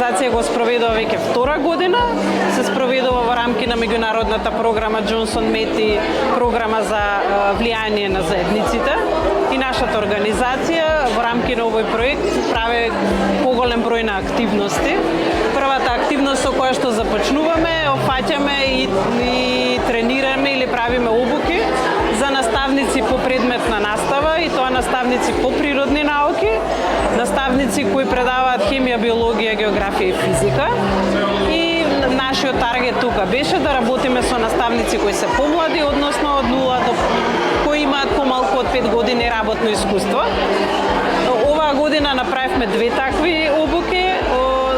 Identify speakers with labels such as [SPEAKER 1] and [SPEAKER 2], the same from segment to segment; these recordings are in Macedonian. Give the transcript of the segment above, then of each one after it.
[SPEAKER 1] организација го спроведува веќе втора година. Се спроведува во рамки на меѓународната програма Джонсон Мети, програма за влијание на заедниците. И нашата организација во рамки на овој проект прави поголем број на активности. Првата активност со која што започнуваме, опфаќаме и тренираме или правиме обуки за наставници по предметна настава, и тоа наставници по природни науки, наставници кои предаваат хемија, биологија, географија и физика. И нашиот таргет тука беше да работиме со наставници кои се помлади, односно од 0 до кои имаат помалку од 5 години работно искуство. Оваа година направивме 2 такви обуки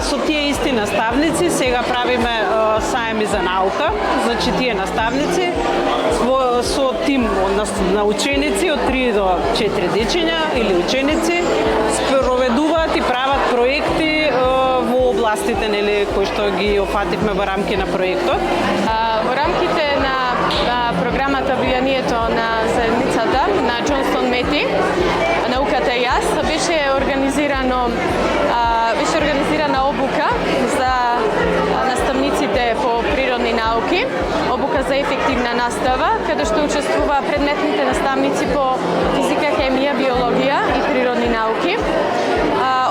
[SPEAKER 1] со тие исти наставници. Сега правиме саеми за наука, значи тие наставници со тим на ученици од 3 до 4 дечиња или ученици спроведуваат и прават проекти во областите кои што ги опфативме во рамки на проектот.
[SPEAKER 2] Во рамките на програмата влијанието на заедницата на Джонсон Мети, науката и јас, беше организирана обука за наставниците по природни науки, обука за ефективна настава, каде што учествува предметните наставници по физика, хемија, биологија и природни науки.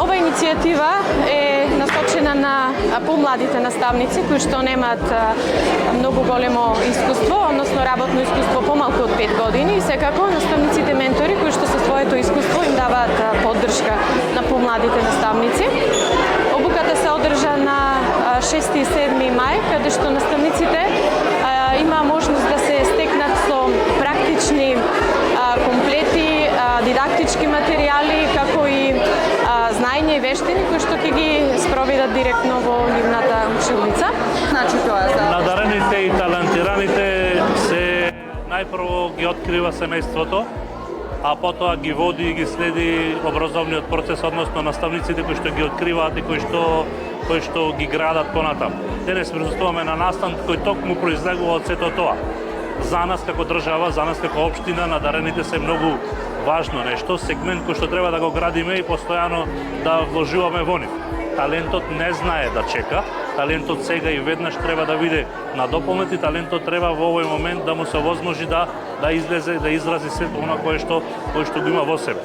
[SPEAKER 2] Ова иницијатива е насочена на помладите наставници кои што немаат многу големо искуство, односно работно искуство помалку од 5 години, и секако наставниците ментори кои што со своето искуство им даваат поддршка на помладите наставници. Обуката се одржа на 6 и 7 мај, каде што наставниците има можност да се стекнат со практични комплети, дидактички материјали, како и знаење и вештини кои што ќе ги спроведат директно во нивната училница.
[SPEAKER 3] Значи тоа е за
[SPEAKER 4] надарените и талантираните се најпрво ги открива семејството, а потоа ги води и ги следи образовниот процес, односно наставниците кои што ги откриваат и кои што ги градат понатаму. Денес присуствуваме на настан кој токму произлегува од сето тоа. За нас како држава, за нас како општина, надарените се многу важно нешто, сегмент кој што треба да го градиме и постојано да вложуваме во нив. Талентот не знае да чека, талентот сега и веднаш треба да биде надополнет и талентот треба во овој момент да му се овозможи да излезе, да изрази сето она кое што го има во себе.